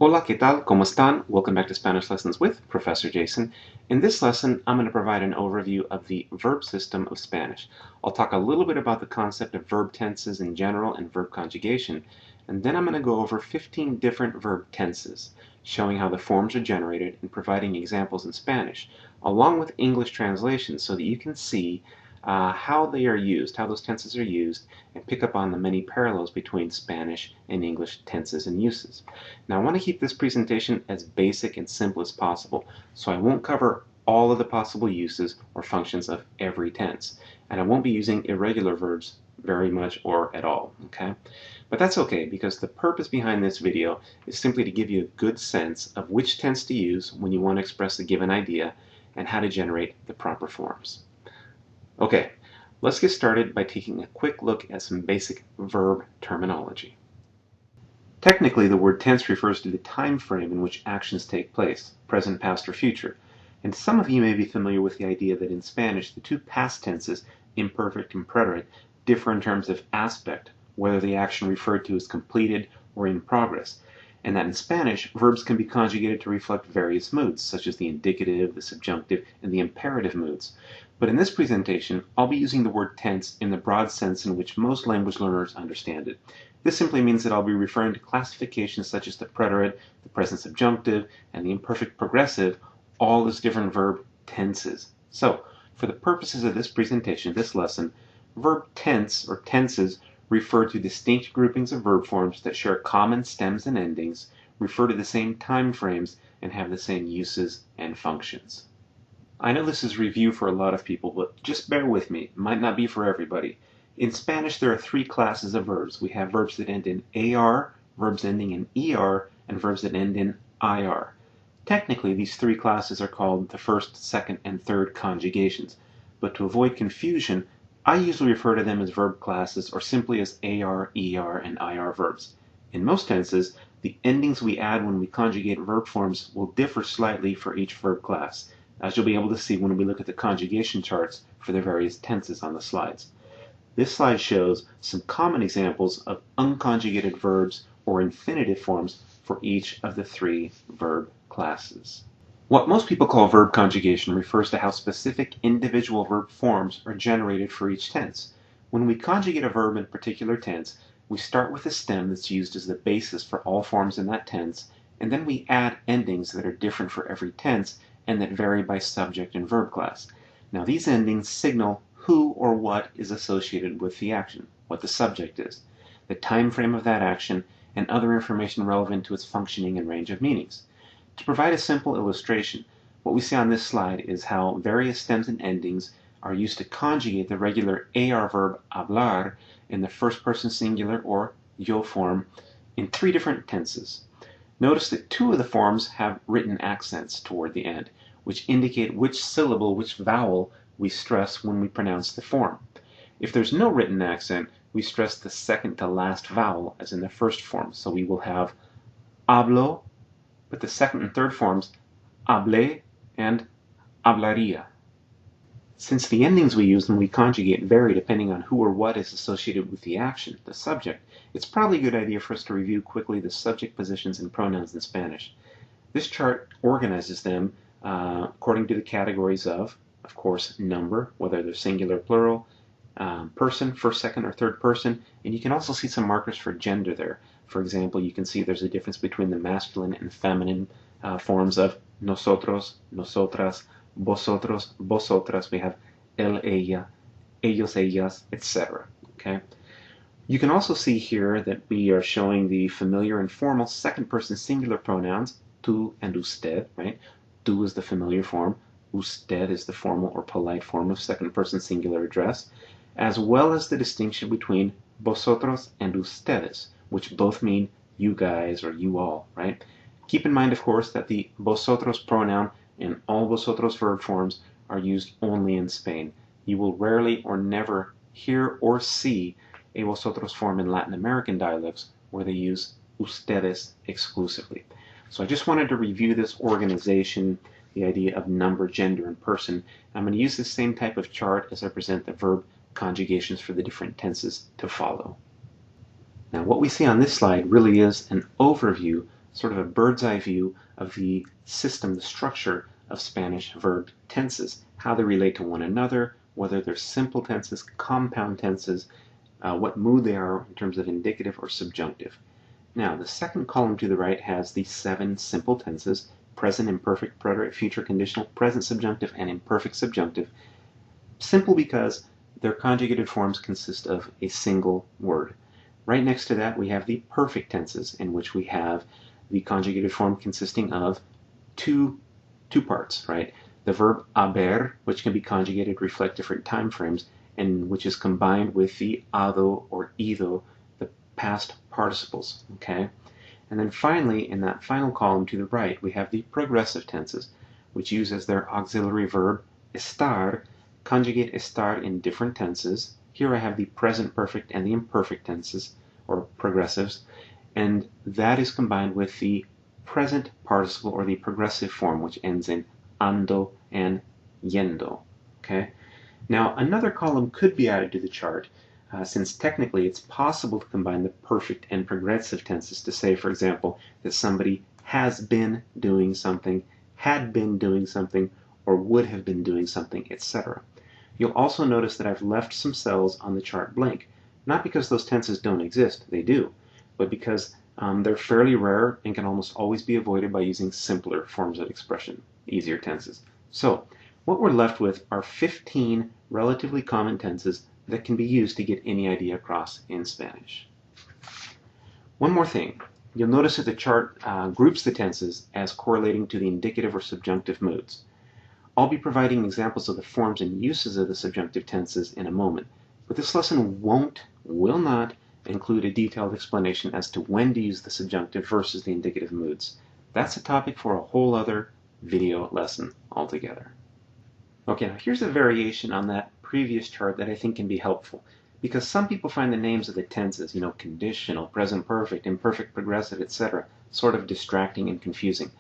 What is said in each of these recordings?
Hola, ¿qué tal? ¿Cómo están? Welcome back to Spanish Lessons with Professor Jason. In this lesson, I'm going to provide an overview of the verb system of Spanish. I'll talk a little bit about the concept of verb tenses in general and verb conjugation, and then I'm going to go over 15 different verb tenses, showing how the forms are generated and providing examples in Spanish, along with English translations so that you can see how they are used, how those tenses are used, and pick up on the many parallels between Spanish and English tenses and uses. Now I want to keep this presentation as basic and simple as possible, so I won't cover all of the possible uses or functions of every tense, and I won't be using irregular verbs very much or at all, okay? But that's okay, because the purpose behind this video is simply to give you a good sense of which tense to use when you want to express a given idea and how to generate the proper forms. Okay, let's get started by taking a quick look at some basic verb terminology. Technically, the word tense refers to the time frame in which actions take place, present, past, or future. And some of you may be familiar with the idea that in Spanish, the two past tenses, imperfect and preterite, differ in terms of aspect, whether the action referred to is completed or in progress, and that in Spanish, verbs can be conjugated to reflect various moods, such as the indicative, the subjunctive, and the imperative moods. But in this presentation, I'll be using the word tense in the broad sense in which most language learners understand it. This simply means that I'll be referring to classifications such as the preterite, the present subjunctive, and the imperfect progressive, all as different verb tenses. So, for the purposes of this presentation, this lesson, verb tense or tenses refer to distinct groupings of verb forms that share common stems and endings, refer to the same time frames, and have the same uses and functions. I know this is review for a lot of people, but just bear with me. It might not be for everybody. In Spanish, there are three classes of verbs. We have verbs that end in AR, verbs ending in ER, and verbs that end in IR. Technically, these three classes are called the first, second, and third conjugations. But to avoid confusion, I usually refer to them as verb classes or simply as AR, ER, and IR verbs. In most tenses, the endings we add when we conjugate verb forms will differ slightly for each verb class, as you'll be able to see when we look at the conjugation charts for the various tenses on the slides. This slide shows some common examples of unconjugated verbs or infinitive forms for each of the three verb classes. What most people call verb conjugation refers to how specific individual verb forms are generated for each tense. When we conjugate a verb in a particular tense, we start with a stem that's used as the basis for all forms in that tense, and then we add endings that are different for every tense and that vary by subject and verb class. Now these endings signal who or what is associated with the action, what the subject is, the time frame of that action, and other information relevant to its functioning and range of meanings. To provide a simple illustration, what we see on this slide is how various stems and endings are used to conjugate the regular AR verb hablar in the first person singular or yo form in three different tenses. Notice that two of the forms have written accents toward the end, which indicate which syllable, which vowel we stress when we pronounce the form. If there's no written accent, we stress the second to last vowel as in the first form. So we will have hablo, but the second and third forms, hablé and hablaría. Since the endings we use when we conjugate vary depending on who or what is associated with the action, the subject, it's probably a good idea for us to review quickly the subject positions and pronouns in Spanish. This chart organizes them according to the categories of course, number, whether they're singular or plural, person, first, second, or third person, and you can also see some markers for gender there. For example, you can see there's a difference between the masculine and feminine forms of nosotros, nosotras, vosotros, vosotras. We have él, ella, ellos, ellas, etc. Okay. You can also see here that we are showing the familiar and formal second-person singular pronouns, tú and usted, right? Tú is the familiar form, usted is the formal or polite form of second-person singular address, as well as the distinction between vosotros and ustedes, which both mean you guys or you all, right? Keep in mind, of course, that the vosotros pronoun and all vosotros verb forms are used only in Spain. You will rarely or never hear or see a vosotros form in Latin American dialects where they use ustedes exclusively. So I just wanted to review this organization, the idea of number, gender, and person. I'm going to use the same type of chart as I present the verb conjugations for the different tenses to follow. Now what we see on this slide really is an overview sort of a bird's eye view of the system, the structure of Spanish verb tenses, how they relate to one another, whether they're simple tenses, compound tenses, what mood they are in terms of indicative or subjunctive. Now, the second column to the right has the 7 simple tenses: present, imperfect, preterite, future conditional, present subjunctive, and imperfect subjunctive. Simple because their conjugated forms consist of a single word. Right next to that, we have the perfect tenses, in which we have the conjugated form consisting of two parts, right? The verb haber, which can be conjugated, reflect different time frames, and which is combined with the hado or ido, the past participles, okay? And then finally, in that final column to the right, we have the progressive tenses, which use as their auxiliary verb estar, conjugate estar in different tenses. Here I have the present perfect and the imperfect tenses, or progressives, and that is combined with the present participle, or the progressive form, which ends in ando and yendo. Okay? Now, another column could be added to the chart, since technically it's possible to combine the perfect and progressive tenses to say, for example, that somebody has been doing something, had been doing something, or would have been doing something, etc. You'll also notice that I've left some cells on the chart blank, not because those tenses don't exist, they do, but because they're fairly rare and can almost always be avoided by using simpler forms of expression, easier tenses. So, what we're left with are 15 relatively common tenses that can be used to get any idea across in Spanish. One more thing. You'll notice that the chart groups the tenses as correlating to the indicative or subjunctive moods. I'll be providing examples of the forms and uses of the subjunctive tenses in a moment, but this lesson will not include a detailed explanation as to when to use the subjunctive versus the indicative moods. That's a topic for a whole other video lesson altogether. Okay, now here's a variation on that previous chart that I think can be helpful, because some people find the names of the tenses, conditional, present perfect, imperfect, progressive, etc., sort of distracting and confusing.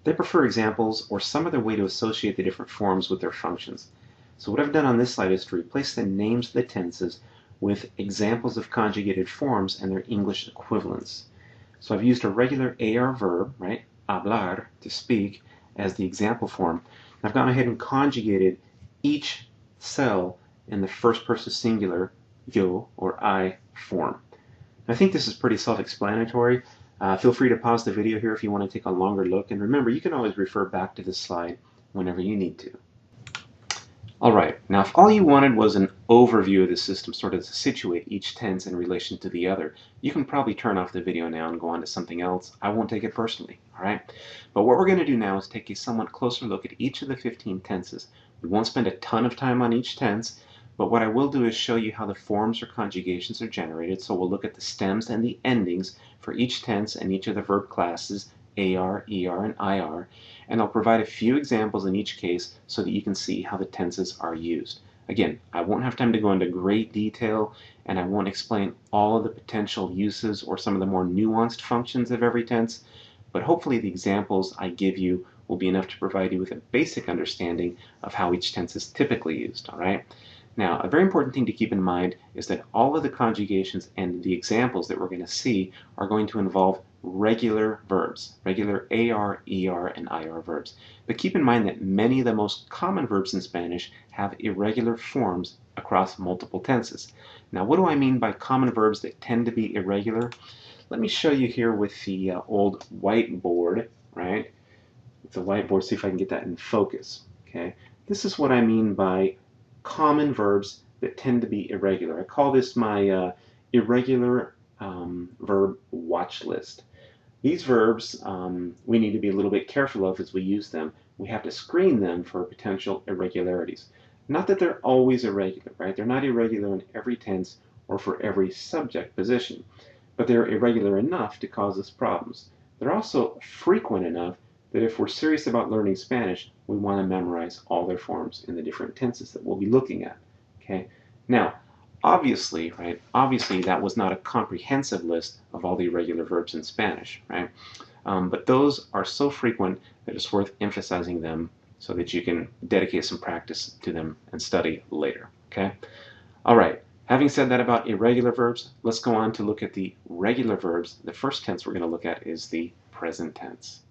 They prefer examples or some other way to associate the different forms with their functions. So what I've done on this slide is to replace the names of the tenses with examples of conjugated forms and their English equivalents. So I've used a regular AR verb, right, hablar, to speak, as the example form. I've gone ahead and conjugated each cell in the first person singular, yo, or I form. I think this is pretty self-explanatory. Feel free to pause the video here if you want to take a longer look, and remember, you can always refer back to this slide whenever you need to. Alright, now if all you wanted was an overview of the system, sort of to situate each tense in relation to the other, you can probably turn off the video now and go on to something else. I won't take it personally, alright? But what we're going to do now is take a somewhat closer look at each of the 15 tenses. We won't spend a ton of time on each tense, but what I will do is show you how the forms or conjugations are generated. So we'll look at the stems and the endings for each tense and each of the verb classes, AR, ER, and IR, and I'll provide a few examples in each case so that you can see how the tenses are used. Again, I won't have time to go into great detail, and I won't explain all of the potential uses or some of the more nuanced functions of every tense, but hopefully the examples I give you will be enough to provide you with a basic understanding of how each tense is typically used, all right? Now, a very important thing to keep in mind is that all of the conjugations and the examples that we're going to see are going to involve regular verbs, regular AR, ER, and IR verbs. But keep in mind that many of the most common verbs in Spanish have irregular forms across multiple tenses. Now, what do I mean by common verbs that tend to be irregular? Let me show you here with the old whiteboard, right? With the whiteboard, see if I can get that in focus, okay? This is what I mean by common verbs that tend to be irregular. I call this my irregular verb watch list. These verbs we need to be a little bit careful of as we use them. We have to screen them for potential irregularities. Not that they're always irregular, right? They're not irregular in every tense or for every subject position, but they're irregular enough to cause us problems. They're also frequent enough that if we're serious about learning Spanish, we want to memorize all their forms in the different tenses that we'll be looking at. Okay? Now, obviously, right? Obviously, that was not a comprehensive list of all the irregular verbs in Spanish, right? But those are so frequent that it's worth emphasizing them so that you can dedicate some practice to them and study later. Okay? All right. Having said that about irregular verbs, let's go on to look at the regular verbs. The first tense we're going to look at is the present tense.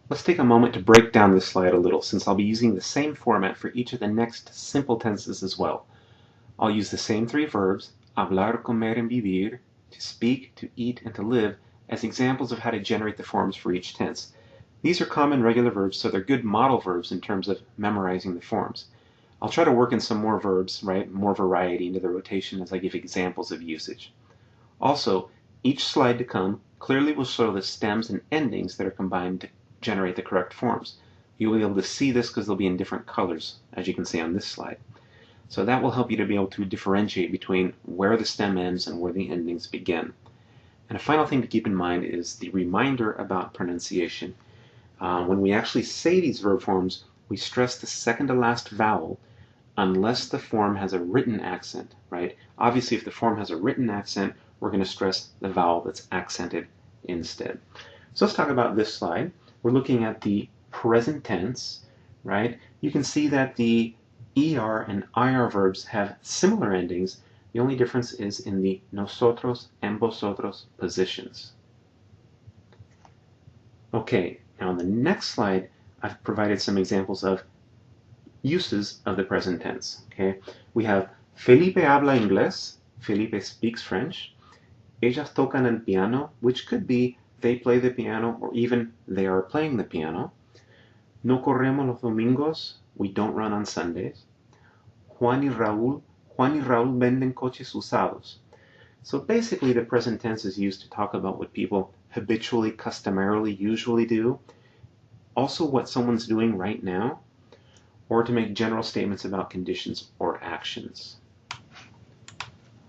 Let's take a moment to break down this slide a little, since I'll be using the same format for each of the next simple tenses as well. I'll use the same three verbs, hablar, comer, and vivir, to speak, to eat, and to live, as examples of how to generate the forms for each tense. These are common regular verbs, so they're good model verbs in terms of memorizing the forms. I'll try to work in some more verbs, more variety into the rotation as I give examples of usage. Also, each slide to come clearly will show the stems and endings that are combined to generate the correct forms. You'll be able to see this because they'll be in different colors, as you can see on this slide. So that will help you to be able to differentiate between where the stem ends and where the endings begin. And a final thing to keep in mind is the reminder about pronunciation. When we actually say these verb forms, we stress the second to last vowel unless the form has a written accent, right? Obviously, if the form has a written accent, we're going to stress the vowel that's accented instead. So let's talk about this slide. We're looking at the present tense, right? You can see that the ER and IR verbs have similar endings. The only difference is in the nosotros and vosotros positions. Okay, now on the next slide, I've provided some examples of uses of the present tense. Okay, we have Felipe habla inglés, Felipe speaks French. Ellas tocan el piano, which could be they play the piano or even they are playing the piano. No corremos los domingos, we don't run on Sundays. Juan y Raúl venden coches usados. So basically the present tense is used to talk about what people habitually, customarily, usually do. Also what someone's doing right now, or to make general statements about conditions or actions.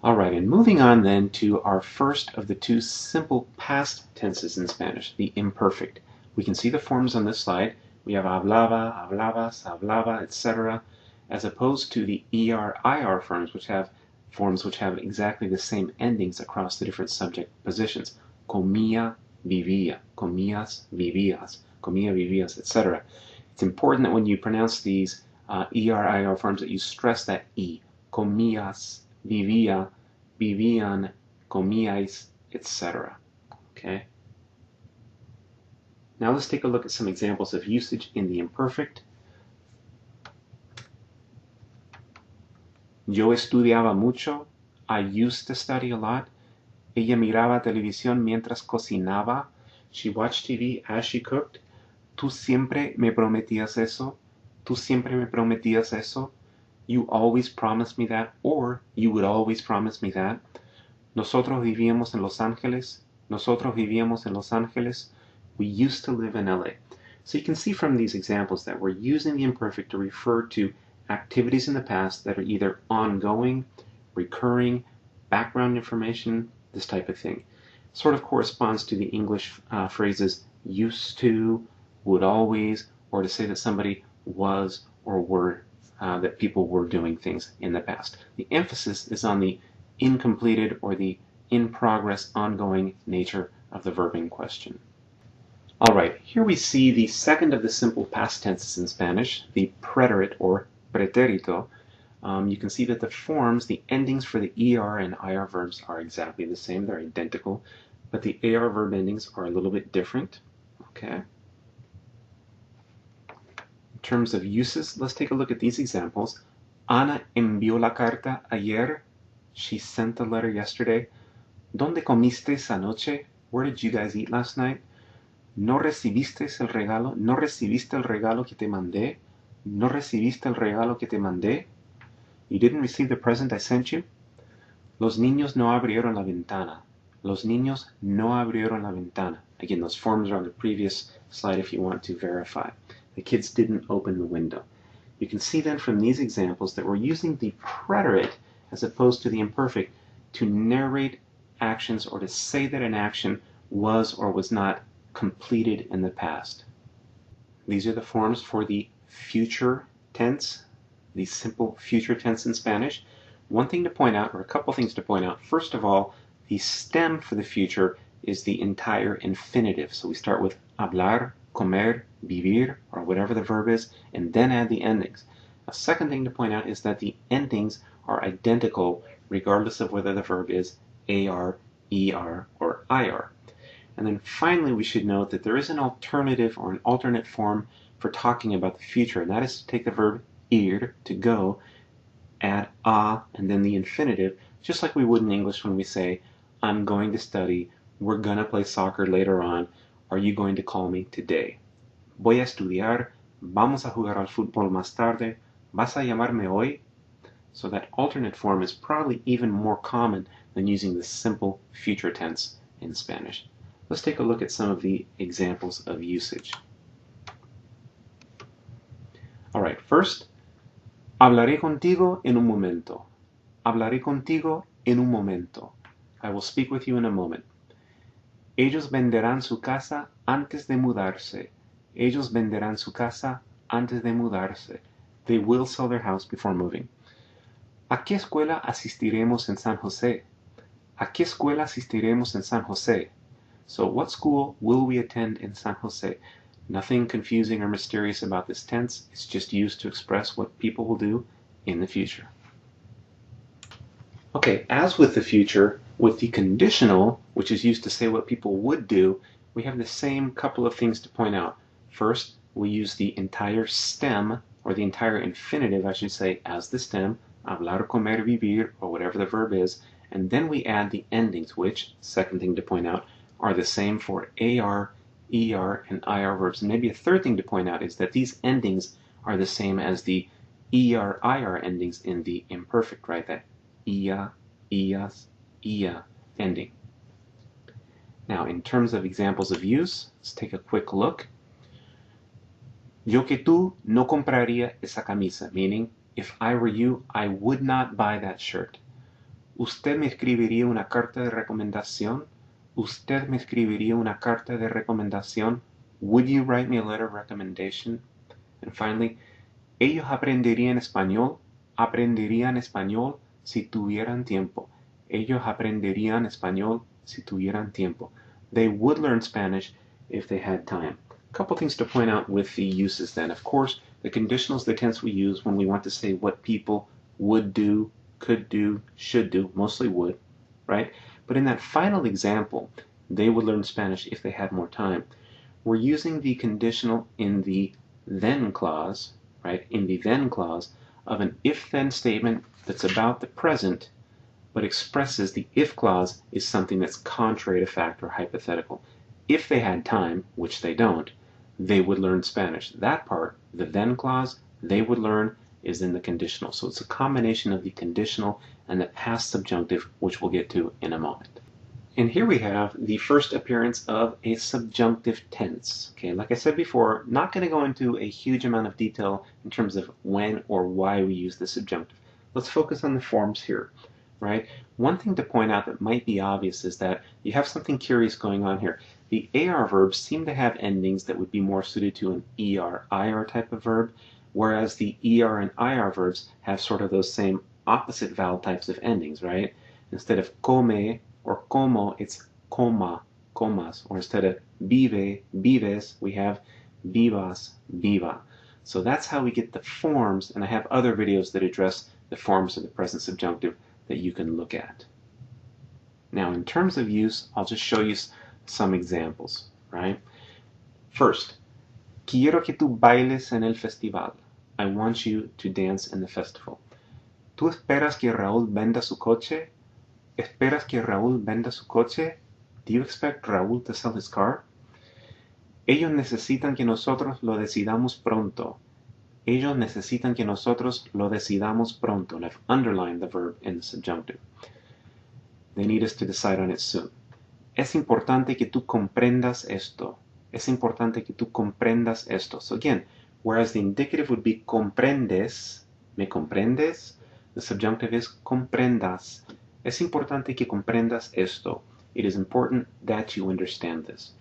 All right, and moving on then to our first of the two simple past tenses in Spanish, the imperfect. We can see the forms on this slide. We have hablaba, hablabas, hablaba, etc., as opposed to the ER, IR forms which have exactly the same endings across the different subject positions. Comía, vivía, comías, vivías, comía, vivías, etc. It's important that when you pronounce these ER, IR forms that you stress that E. Comías, vivía, vivían, comíais, etc. Okay? Now let's take a look at some examples of usage in the imperfect. Yo estudiaba mucho. I used to study a lot. Ella miraba televisión mientras cocinaba. She watched TV as she cooked. Tú siempre me prometías eso. Tú siempre me prometías eso. You always promised me that, or you would always promise me that. Nosotros vivíamos en Los Ángeles. Nosotros vivíamos en Los Ángeles. We used to live in LA. So you can see from these examples that we're using the imperfect to refer to activities in the past that are either ongoing, recurring, background information, this type of thing. Sort of corresponds to the English phrases used to, would always, or to say that somebody was or were, that people were doing things in the past. The emphasis is on the incompleted or the in progress, ongoing nature of the verb in question. All right, here we see the second of the simple past tenses in Spanish, the preterite or preterito. You can see that the forms, the endings for the ER and IR verbs are exactly the same. They're identical, but the AR verb endings are a little bit different. Okay. In terms of uses, let's take a look at these examples. Ana envió la carta ayer. She sent the letter yesterday. ¿Dónde comiste esa noche? Where did you guys eat last night? ¿No recibiste el regalo? ¿No recibiste el regalo que te mandé? ¿No recibiste el regalo que te mandé? You didn't receive the present I sent you? Los niños no abrieron la ventana. Los niños no abrieron la ventana. Again, those forms are on the previous slide if you want to verify. The kids didn't open the window. You can see then from these examples that we're using the preterite as opposed to the imperfect to narrate actions or to say that an action was or was not completed in the past. These are the forms for the future tense, the simple future tense in Spanish. One thing to point out, or a couple things to point out. First of all, the stem for the future is the entire infinitive. So we start with hablar, comer, vivir, or whatever the verb is, and then add the endings. A second thing to point out is that the endings are identical regardless of whether the verb is AR, ER, or IR. And then finally, we should note that there is an alternative or an alternate form for talking about the future, and that is to take the verb ir, to go, add a, and then the infinitive, just like we would in English when we say, I'm going to study, we're going to play soccer later on, are you going to call me today? Voy a estudiar, vamos a jugar al fútbol más tarde, vas a llamarme hoy? So that alternate form is probably even more common than using the simple future tense in Spanish. Let's take a look at some of the examples of usage. All right, first, hablaré contigo en un momento. Hablaré contigo en un momento. I will speak with you in a moment. Ellos venderán su casa antes de mudarse. Ellos venderán su casa antes de mudarse. They will sell their house before moving. ¿A qué escuela asistiremos en San José? ¿A qué escuela asistiremos en San José? So what school will we attend in San José? Nothing confusing or mysterious about this tense. It's just used to express what people will do in the future. Okay, as with the future, with the conditional, which is used to say what people would do, we have the same couple of things to point out. First, we use the entire stem, or the entire infinitive, I should say, as the stem, hablar, comer, vivir, or whatever the verb is, and then we add the endings, which, second thing to point out, are the same for AR, ER, and IR verbs. And maybe a third thing to point out is that these endings are the same as the ER, IR endings in the imperfect, right? That ia, ias, ia ending. Now, in terms of examples of use, let's take a quick look. Yo que tú no compraría esa camisa, meaning, if I were you, I would not buy that shirt. ¿Usted me escribiría una carta de recomendación? ¿Usted me escribiría una carta de recomendación? Would you write me a letter of recommendation? And finally, ellos aprenderían español si tuvieran tiempo. Ellos aprenderían español si tuvieran tiempo. They would learn Spanish if they had time. A couple things to point out with the uses then. Of course, the conditional is the tense we use when we want to say what people would do, could do, should do, mostly would, right? But in that final example, they would learn Spanish if they had more time. We're using the conditional in the then clause, right? In the then clause of an if-then statement that's about the present, but expresses the if clause is something that's contrary to fact or hypothetical. If they had time, which they don't, they would learn Spanish. That part, the then clause, they would learn, is in the conditional. So it's a combination of the conditional and the past subjunctive, which we'll get to in a moment. And here we have the first appearance of a subjunctive tense. Okay, like I said before, not going to go into a huge amount of detail in terms of when or why we use the subjunctive. Let's focus on the forms here, right? One thing to point out that might be obvious is that you have something curious going on here. The AR verbs seem to have endings that would be more suited to an ER, IR type of verb, whereas the ER and IR verbs have sort of those same opposite vowel types of endings, right? Instead of come or como, it's coma, comas, or instead of vive, vives, we have vivas, viva. So that's how we get the forms, and I have other videos that address the forms of the present subjunctive that you can look at. Now, in terms of use, I'll just show you some examples, right? First, quiero que tú bailes en el festival. I want you to dance in the festival. ¿Tú esperas que Raúl venda su coche? ¿Esperas que Raúl venda su coche? Do you expect Raúl to sell his car? Ellos necesitan que nosotros lo decidamos pronto. Ellos necesitan que nosotros lo decidamos pronto. And I've underlined the verb in the subjunctive. They need us to decide on it soon. Es importante que tú comprendas esto. Es importante que tú comprendas esto. So again, whereas the indicative would be comprendes, ¿me comprendes? The subjunctive is comprendas. Es importante que comprendas esto. It is important that you understand this.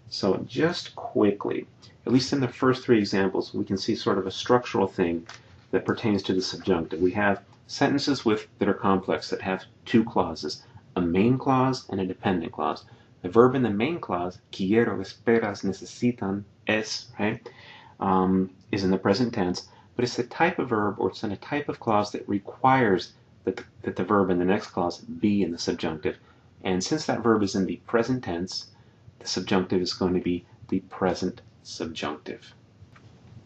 So just quickly, at least in the first three examples, we can see sort of a structural thing that pertains to the subjunctive. We have sentences that are complex, that have two clauses, a main clause and a dependent clause. The verb in the main clause, quiero, esperas, necesitan, es, right, is in the present tense, but it's a type of verb, or it's in a type of clause that requires that the verb in the next clause be in the subjunctive. And since that verb is in the present tense, The subjunctive is going to be the present subjunctive.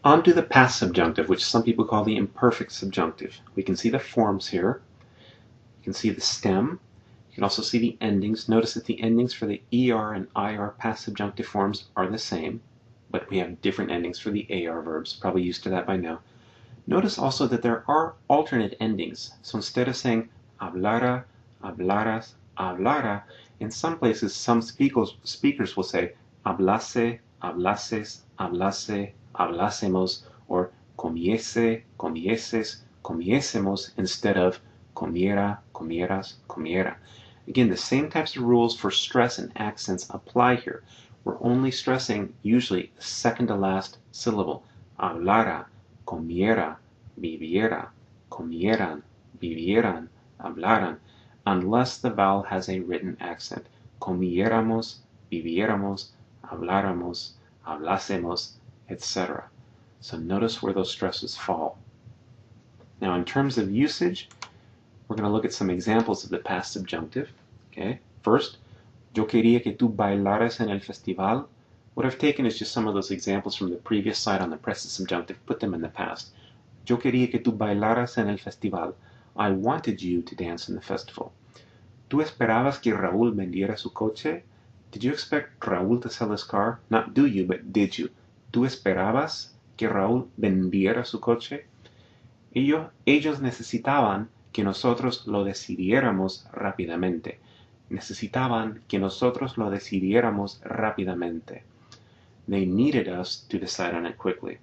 On to the past subjunctive, which some people call the imperfect subjunctive. We can see the forms here. You can see the stem. You can also see the endings. Notice that the endings for the ER and IR past subjunctive forms are the same, but we have different endings for the AR verbs. Probably used to that by now. Notice also that there are alternate endings. So instead of saying hablara, hablaras, hablara, in some places some speakers will say hablase, hablases, hablase, hablásemos, or comiese, comieses, comiésemos, instead of comiera, comieras, comiera. Again, the same types of rules for stress and accents apply here. We're only stressing usually the second to last syllable. Hablara, comiera, viviera, comieran, vivieran, hablaran, unless the vowel has a written accent. Comiéramos, viviéramos, habláramos, hablásemos, etc. So notice where those stresses fall. Now in terms of usage, we're going to look at some examples of the past subjunctive. Okay. First, yo quería que tú bailaras en el festival. What I've taken is just some of those examples from the previous slide on the present subjunctive, put them in the past. Yo quería que tú bailaras en el festival. I wanted you to dance in the festival. ¿Tú esperabas que Raúl vendiera su coche? Did you expect Raúl to sell his car? Not do you, but did you? ¿Tú esperabas que Raúl vendiera su coche? Ellos necesitaban que nosotros lo decidiéramos rápidamente. Necesitaban que nosotros lo decidiéramos rápidamente. They needed us to decide on it quickly.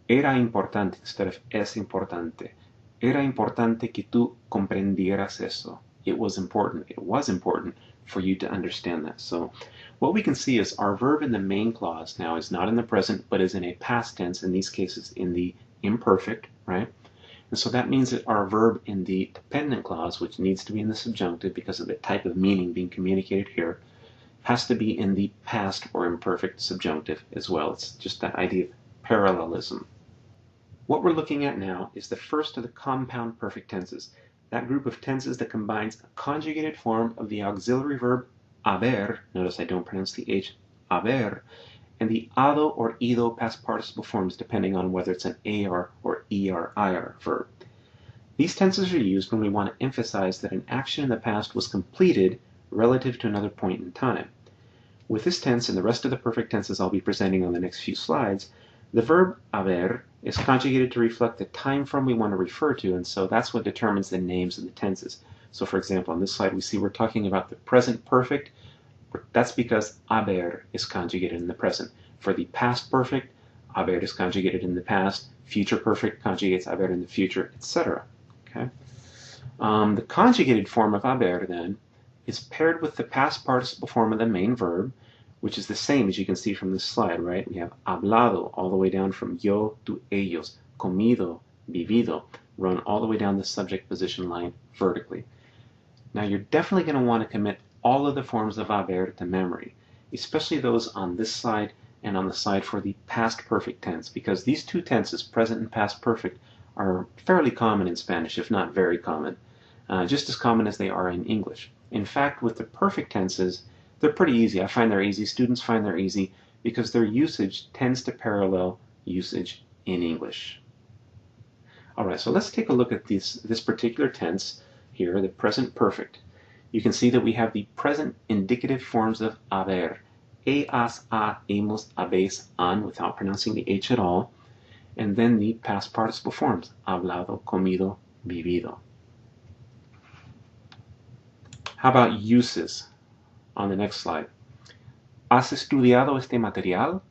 Era importante instead of es importante. Era importante que tú comprendieras eso. It was important. It was important for you to understand that. So what we can see is our verb in the main clause now is not in the present, but is in a past tense, in these cases in the imperfect, right? And so that means that our verb in the dependent clause, which needs to be in the subjunctive because of the type of meaning being communicated here, has to be in the past or imperfect subjunctive as well. It's just that idea of parallelism. What we're looking at now is the first of the compound perfect tenses, that group of tenses that combines a conjugated form of the auxiliary verb haber, notice I don't pronounce the H, haber, and the ado or ido past participle forms depending on whether it's an AR or ER-IR verb. These tenses are used when we want to emphasize that an action in the past was completed relative to another point in time. With this tense and the rest of the perfect tenses I'll be presenting on the next few slides, the verb haber is conjugated to reflect the time frame we want to refer to, and so that's what determines the names of the tenses. So for example, on this slide we see we're talking about the present perfect. That's because haber is conjugated in the present. For the past perfect, haber is conjugated in the past. Future perfect conjugates haber in the future, etc. Okay? The conjugated form of haber then is paired with the past participle form of the main verb, which is the same as you can see from this slide, right? We have hablado all the way down from yo to ellos, comido, vivido, run all the way down the subject position line vertically. Now you're definitely going to want to commit all of the forms of haber to memory, especially those on this side and on the side for the past perfect tense, because these two tenses, present and past perfect, are fairly common in Spanish, if not very common, just as common as they are in English. In fact, with the perfect tenses, they're pretty easy. I find they're easy. Students find they're easy because their usage tends to parallel usage in English. All right, so let's take a look at this particular tense here, the present perfect. You can see that we have the present indicative forms of haber, has, ha, hemos, habéis, han, without pronouncing the H at all, and then the past participle forms, hablado, comido, vivido. How about uses? On the next slide. ¿Has estudiado este material?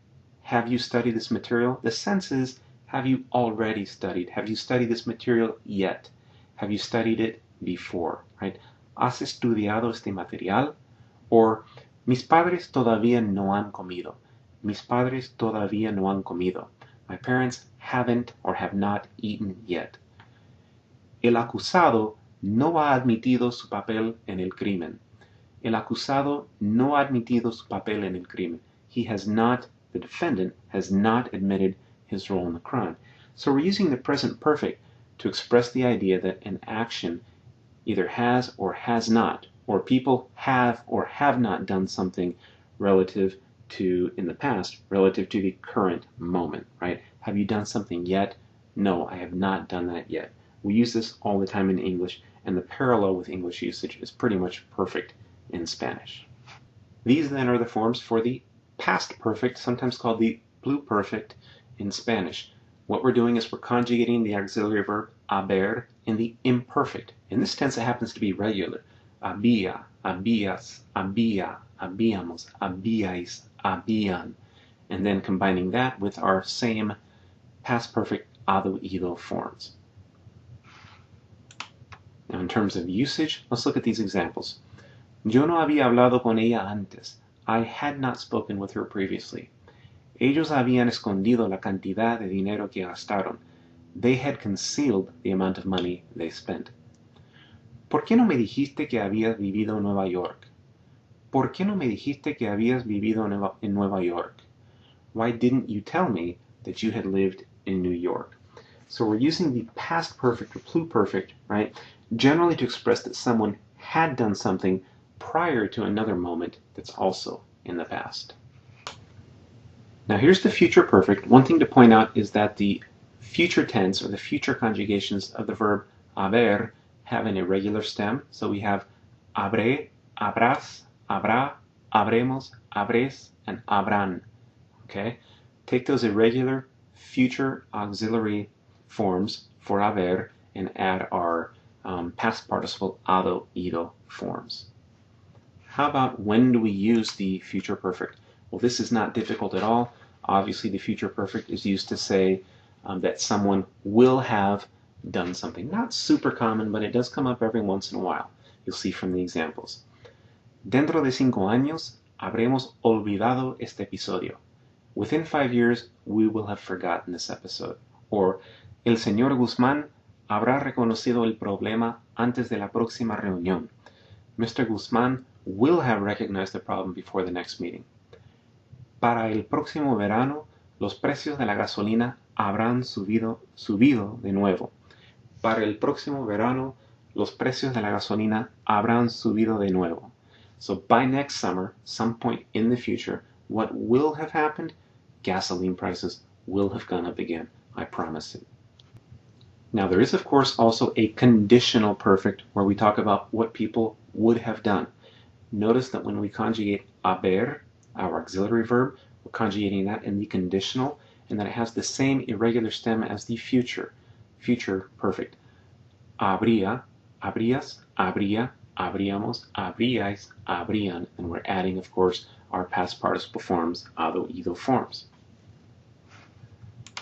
Have you studied this material? The sense is, have you already studied? Have you studied this material yet? Have you studied it before? Right? ¿Has estudiado este material? Or, mis padres todavía no han comido. Mis padres todavía no han comido. My parents haven't or have not eaten yet. El acusado no ha admitido su papel en el crimen. El acusado no ha admitido su papel en el crimen. He has not, the defendant, has not admitted his role in the crime. So we're using the present perfect to express the idea that an action either has or has not, or people have or have not done something relative to, in the past, relative to the current moment, right? Have you done something yet? No, I have not done that yet. We use this all the time in English, and the parallel with English usage is pretty much perfect in Spanish. These then are the forms for the past perfect, sometimes called the pluperfect in Spanish. What we're doing is we're conjugating the auxiliary verb haber in the imperfect. In this tense, it happens to be regular. Había, habías, había, habíamos, habíais, habían. And then combining that with our same past perfect hado, ido forms. Now, in terms of usage, let's look at these examples. Yo no había hablado con ella antes. I had not spoken with her previously. Ellos habían escondido la cantidad de dinero que gastaron. They had concealed the amount of money they spent. ¿Por qué no me dijiste que habías vivido en Nueva York? ¿Por qué no me dijiste que habías vivido en Nueva York? Why didn't you tell me that you had lived in New York? So we're using the past perfect or pluperfect, right, generally to express that someone had done something prior to another moment that's also in the past. Now here's the future perfect. One thing to point out is that the future tense or the future conjugations of the verb haber have an irregular stem. So we have habré, habrás, habrá, habremos, habres, and habrán. Okay? Take those irregular future auxiliary forms for haber and add our past participle hado, ido forms. How about when do we use the future perfect? Well, this is not difficult at all. Obviously, the future perfect is used to say that someone will have done something. Not super common, but it does come up every once in a while. You'll see from the examples. Dentro de 5 años, habremos olvidado este episodio. Within 5 years, we will have forgotten this episode. Or, el señor Guzmán habrá reconocido el problema antes de la próxima reunión. Mr. Guzmán will have recognized the problem before the next meeting. Para el próximo verano, los precios de la gasolina habrán subido de nuevo. Para el próximo verano, los precios de la gasolina habrán subido de nuevo. So by next summer, some point in the future, what will have happened? Gasoline prices will have gone up again. I promise it. Now there is, of course, also a conditional perfect where we talk about what people would have done. Notice that when we conjugate haber, our auxiliary verb, we're conjugating that in the conditional, and that it has the same irregular stem as the future perfect. Habría, habrías, habría, habríamos, habríais, habrían, and we're adding, of course, our past participle forms, hado, ido forms.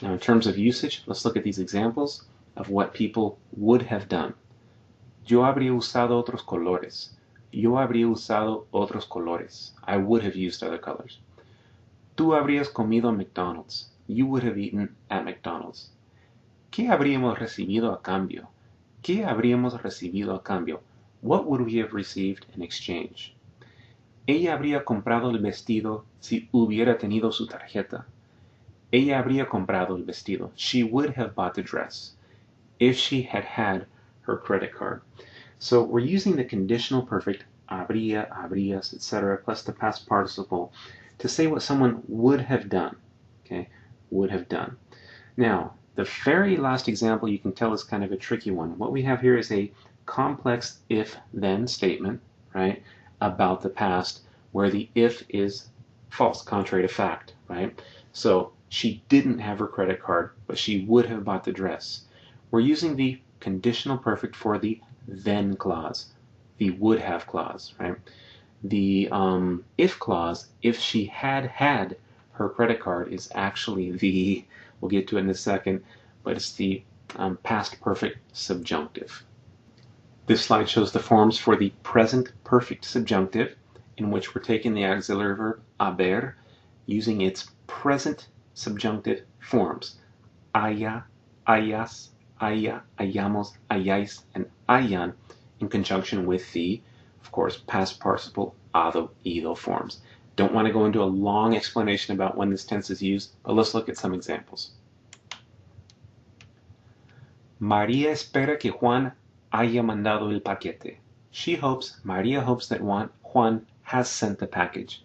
Now in terms of usage, let's look at these examples of what people would have done. Yo habría usado otros colores. Yo habría usado otros colores. I would have used other colors. Tú habrías comido en McDonald's. You would have eaten at McDonald's. ¿Qué habríamos recibido a cambio? ¿Qué habríamos recibido a cambio? What would we have received in exchange? Ella habría comprado el vestido si hubiera tenido su tarjeta. Ella habría comprado el vestido. She would have bought the dress if she had had her credit card. So we're using the conditional perfect, habría, habrías, etc., plus the past participle to say what someone would have done. Okay, would have done. Now, the very last example you can tell is kind of a tricky one. What we have here is a complex if-then statement, right, about the past, where the if is false, contrary to fact, right? So she didn't have her credit card, but she would have bought the dress. We're using the conditional perfect for the then clause, the would have clause, right? The if clause, if she had had her credit card, is actually the, we'll get to it in a second, but it's the past perfect subjunctive. This slide shows the forms for the present perfect subjunctive, in which we're taking the auxiliary verb haber, using its present subjunctive forms, haya, hayas, haya, hayamos, hayáis, and hayan, in conjunction with the, of course, past participle hado, ido forms. Don't want to go into a long explanation about when this tense is used, but let's look at some examples. María espera que Juan haya mandado el paquete. María hopes that Juan has sent the package.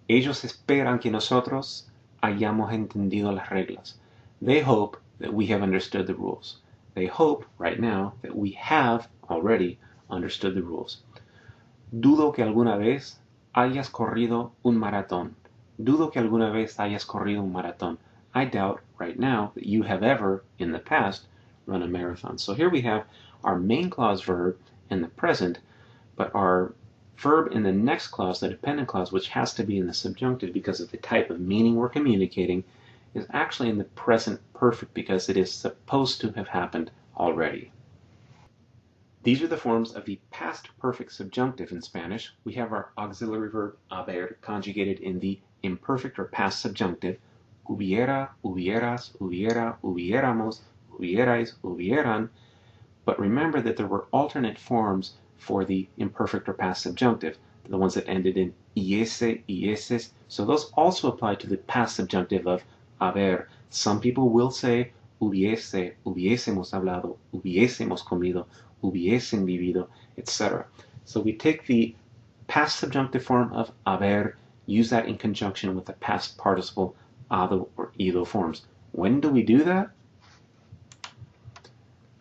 Ellos esperan que nosotros hayamos entendido las reglas. They hope that we have understood the rules. They hope, right now, that we have already understood the rules. Dudo que alguna vez hayas corrido un maratón. Dudo que alguna vez hayas corrido un maratón. I doubt, right now, that you have ever, in the past, run a marathon. So here we have our main clause verb in the present, but our verb in the next clause, the dependent clause, which has to be in the subjunctive because of the type of meaning we're communicating, is actually in the present perfect because it is supposed to have happened already. These are the forms of the past perfect subjunctive in Spanish. We have our auxiliary verb haber conjugated in the imperfect or past subjunctive. Hubiera, hubieras, hubiera, hubiéramos, hubierais, hubieran. But remember that there were alternate forms for the imperfect or past subjunctive, the ones that ended in iese, ieses. So those also apply to the past subjunctive of haber. Some people will say hubiese, hubiésemos hablado, hubiésemos comido, hubiesen vivido, etc. So we take the past subjunctive form of haber, use that in conjunction with the past participle hado or ido forms. When do we do that?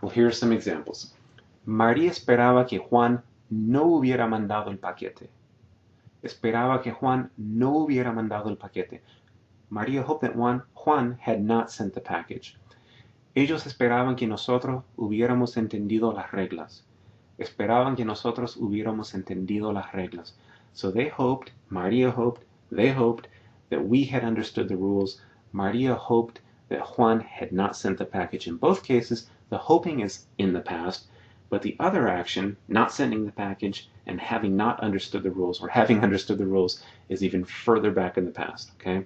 Well, here are some examples. María esperaba que Juan no hubiera mandado el paquete. Esperaba que Juan no hubiera mandado el paquete. María hoped that Juan had not sent the package. Ellos esperaban que nosotros hubiéramos entendido las reglas. Esperaban que nosotros hubiéramos entendido las reglas. So they hoped, María hoped, they hoped that we had understood the rules. María hoped that Juan had not sent the package. In both cases, the hoping is in the past, but the other action, not sending the package and having not understood the rules, or having understood the rules, is even further back in the past, okay?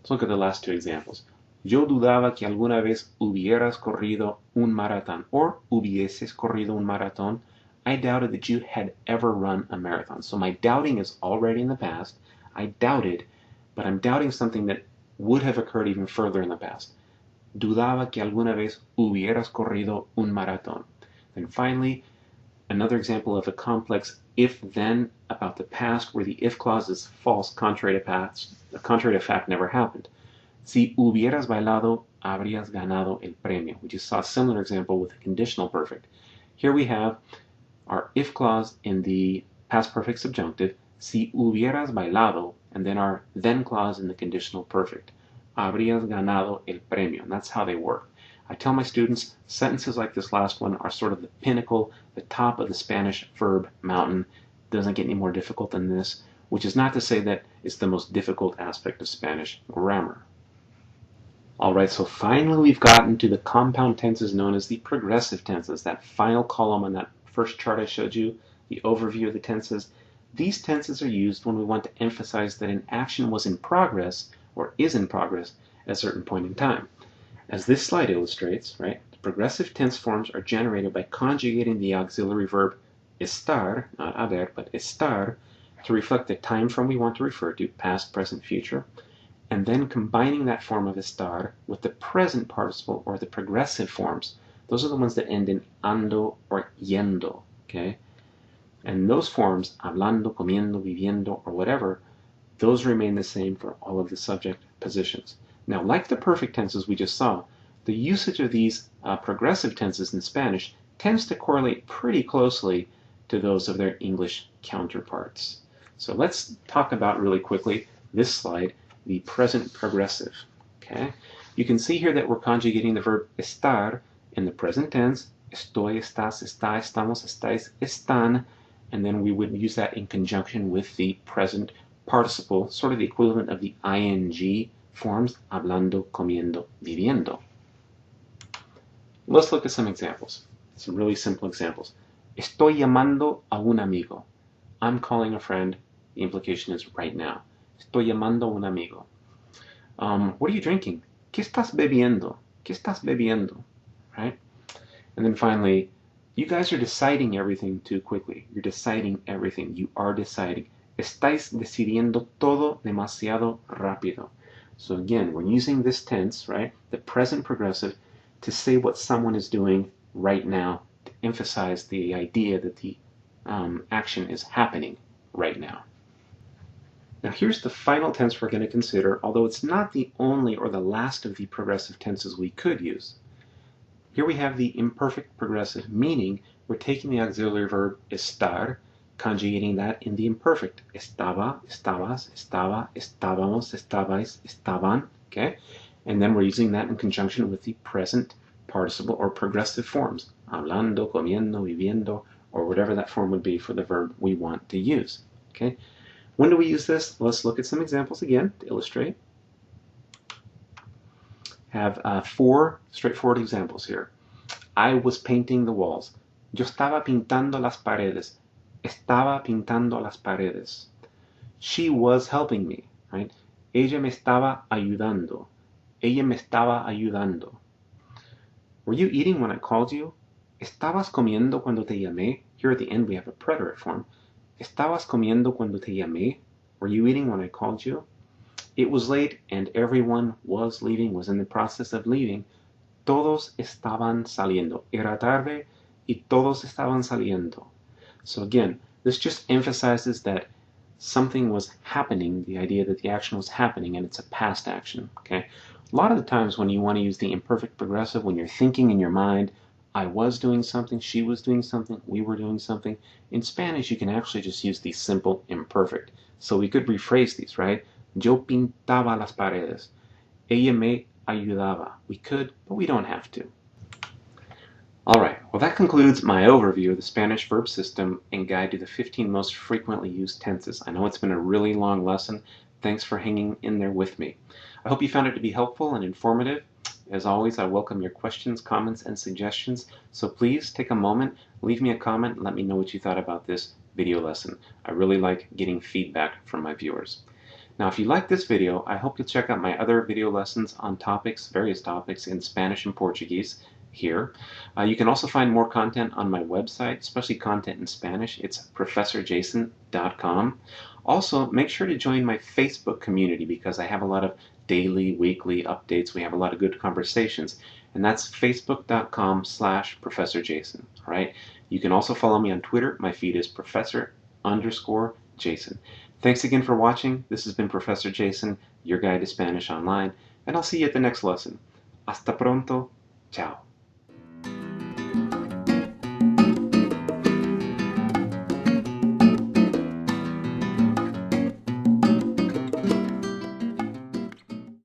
Let's look at the last two examples. Yo dudaba que alguna vez hubieras corrido un maratón, or hubieses corrido un maratón. I doubted that you had ever run a marathon. So my doubting is already in the past. I doubted, but I'm doubting something that would have occurred even further in the past. Dudaba que alguna vez hubieras corrido un maratón. Then finally, another example of a complex if-then about the past where the if clause is false, contrary to past, the contrary to fact never happened. Si hubieras bailado, habrías ganado el premio. We just saw a similar example with the conditional perfect. Here we have our if clause in the past perfect subjunctive, si hubieras bailado, and then our then clause in the conditional perfect. Habrías ganado el premio. And that's how they work. I tell my students sentences like this last one are sort of the pinnacle, the top of the Spanish verb mountain. Doesn't get any more difficult than this, which is not to say that it's the most difficult aspect of Spanish grammar. Alright, so finally we've gotten to the compound tenses known as the progressive tenses, that final column on that first chart I showed you, the overview of the tenses. These tenses are used when we want to emphasize that an action was in progress or is in progress at a certain point in time. As this slide illustrates, right, the progressive tense forms are generated by conjugating the auxiliary verb estar, not haber, but estar, to reflect the time frame we want to refer to, past, present, future, and then combining that form of estar with the present participle or the progressive forms. Those are the ones that end in ando or yendo, okay? And those forms, hablando, comiendo, viviendo, or whatever, those remain the same for all of the subject positions. Now, like the perfect tenses we just saw, the usage of these progressive tenses in Spanish tends to correlate pretty closely to those of their English counterparts. So let's talk about really quickly this slide, the present progressive. Okay, you can see here that we're conjugating the verb estar in the present tense. Estoy, estás, está, estamos, estáis, están, and then we would use that in conjunction with the present participle, sort of the equivalent of the ing forms, hablando, comiendo, viviendo. Let's look at some examples, some really simple examples. Estoy llamando a un amigo. I'm calling a friend. The implication is right now. Estoy llamando a un amigo. What are you drinking? ¿Qué estás bebiendo? ¿Qué estás bebiendo? Right? And then finally, you guys are deciding everything too quickly. You're deciding everything. You are deciding. Estáis decidiendo todo demasiado rápido. So again, we're using this tense, right, the present progressive, to say what someone is doing right now, to emphasize the idea that the action is happening right now. Now here's the final tense we're going to consider, although it's not the only or the last of the progressive tenses we could use. Here we have the imperfect progressive, meaning we're taking the auxiliary verb estar, conjugating that in the imperfect. Estaba, estabas, estaba, estábamos, estabais, estaban, okay? And then we're using that in conjunction with the present participle or progressive forms. Hablando, comiendo, viviendo, or whatever that form would be for the verb we want to use, okay? When do we use this? Let's look at some examples again to illustrate. Have 4 straightforward examples here. I was painting the walls. Yo estaba pintando las paredes. Estaba pintando las paredes. She was helping me, right? Ella me estaba ayudando. Ella me estaba ayudando. Were you eating when I called you? ¿Estabas comiendo cuando te llamé? Here at the end we have a preterite form. ¿Estabas comiendo cuando te llamé? Were you eating when I called you? It was late and everyone was leaving, was in the process of leaving. Todos estaban saliendo. Era tarde y todos estaban saliendo. So again, this just emphasizes that something was happening, the idea that the action was happening, and it's a past action, okay? A lot of the times when you want to use the imperfect progressive, when you're thinking in your mind, I was doing something, she was doing something, we were doing something. In Spanish, you can actually just use the simple imperfect. So we could rephrase these, right? Yo pintaba las paredes. Ella me ayudaba. We could, but we don't have to. All right, well that concludes my overview of the Spanish verb system and guide to the 15 most frequently used tenses. I know it's been a really long lesson. Thanks for hanging in there with me. I hope you found it to be helpful and informative. As always, I welcome your questions, comments, and suggestions, so please take a moment, leave me a comment, and let me know what you thought about this video lesson. I really like getting feedback from my viewers. Now, if you like this video, I hope you'll check out my other video lessons on topics, various topics in Spanish and Portuguese here. You can also find more content on my website, especially content in Spanish. It's professorjason.com. Also, make sure to join my Facebook community because I have a lot of daily, weekly updates. We have a lot of good conversations, and that's facebook.com/ProfessorJason. All right. You can also follow me on Twitter. My feed is Professor_Jason. Thanks again for watching. This has been Professor Jason, your guide to Spanish online, and I'll see you at the next lesson. Hasta pronto. Ciao.